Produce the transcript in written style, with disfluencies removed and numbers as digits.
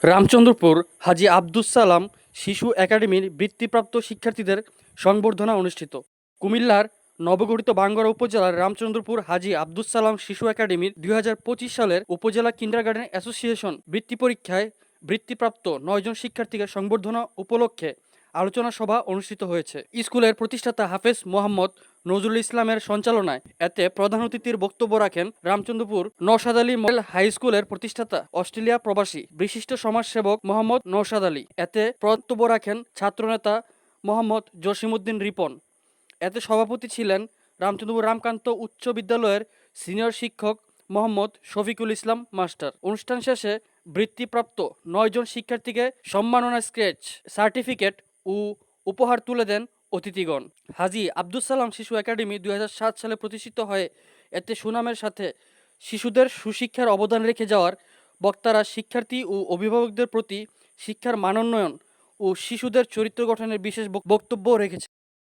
রামচন্দ্রপুর হাজী আব্দুস সালাম শিশু একাডেমির বৃত্তিপ্রাপ্ত শিক্ষার্থীদের সংবর্ধনা অনুষ্ঠিত। কুমিল্লার নবগঠিত বাঙ্গুরা উপজেলার রামচন্দ্রপুর হাজী আব্দুস সালাম শিশু একাডেমির ২০২৫ সালের উপজেলা কিন্ডারগার্টেন অ্যাসোসিয়েশন বৃত্তি পরীক্ষায় বৃত্তিপ্রাপ্ত ৯ জন শিক্ষার্থীকে সংবর্ধনা উপলক্ষে আলোচনা সভা অনুষ্ঠিত হয়েছে। স্কুলের প্রতিষ্ঠাতা হাফেজ মোহাম্মদ নজরুল ইসলামের সঞ্চালনায় এতে প্রধান অতিথির বক্তব্য রাখেন রামচন্দ্রপুর নওশাদ আলী মডেল হাই স্কুলের প্রতিষ্ঠাতা অস্ট্রেলিয়া প্রবাসী বিশিষ্ট সমাজসেবক মোহাম্মদ নওশাদ আলী। এতে বক্তব্য রাখেন ছাত্রনেতা মোহাম্মদ জসিমউদ্দিন রিপন। এতে সভাপতি ছিলেন রামচন্দ্রপুর রামকান্ত উচ্চ বিদ্যালয়ের সিনিয়র শিক্ষক মোহাম্মদ শফিকুল ইসলাম মাস্টার। অনুষ্ঠান শেষে বৃত্তিপ্রাপ্ত ৯ জন শিক্ষার্থীকে সম্মাননা স্কেচ, সার্টিফিকেট ও উপহার তুলে দেন অতিথিগণ। হাজী আব্দুস সালাম শিশু একাডেমি ২০০৭ সালে প্রতিষ্ঠিত হয়ে এতে সুনামের সাথে শিশুদের সুশিক্ষার অবদান রেখে যাওয়ার বক্তারা শিক্ষার্থী ও অভিভাবকদের প্রতি শিক্ষার মানোন্নয়ন ও শিশুদের চরিত্র গঠনের বিশেষ বক্তব্য রেখেছে।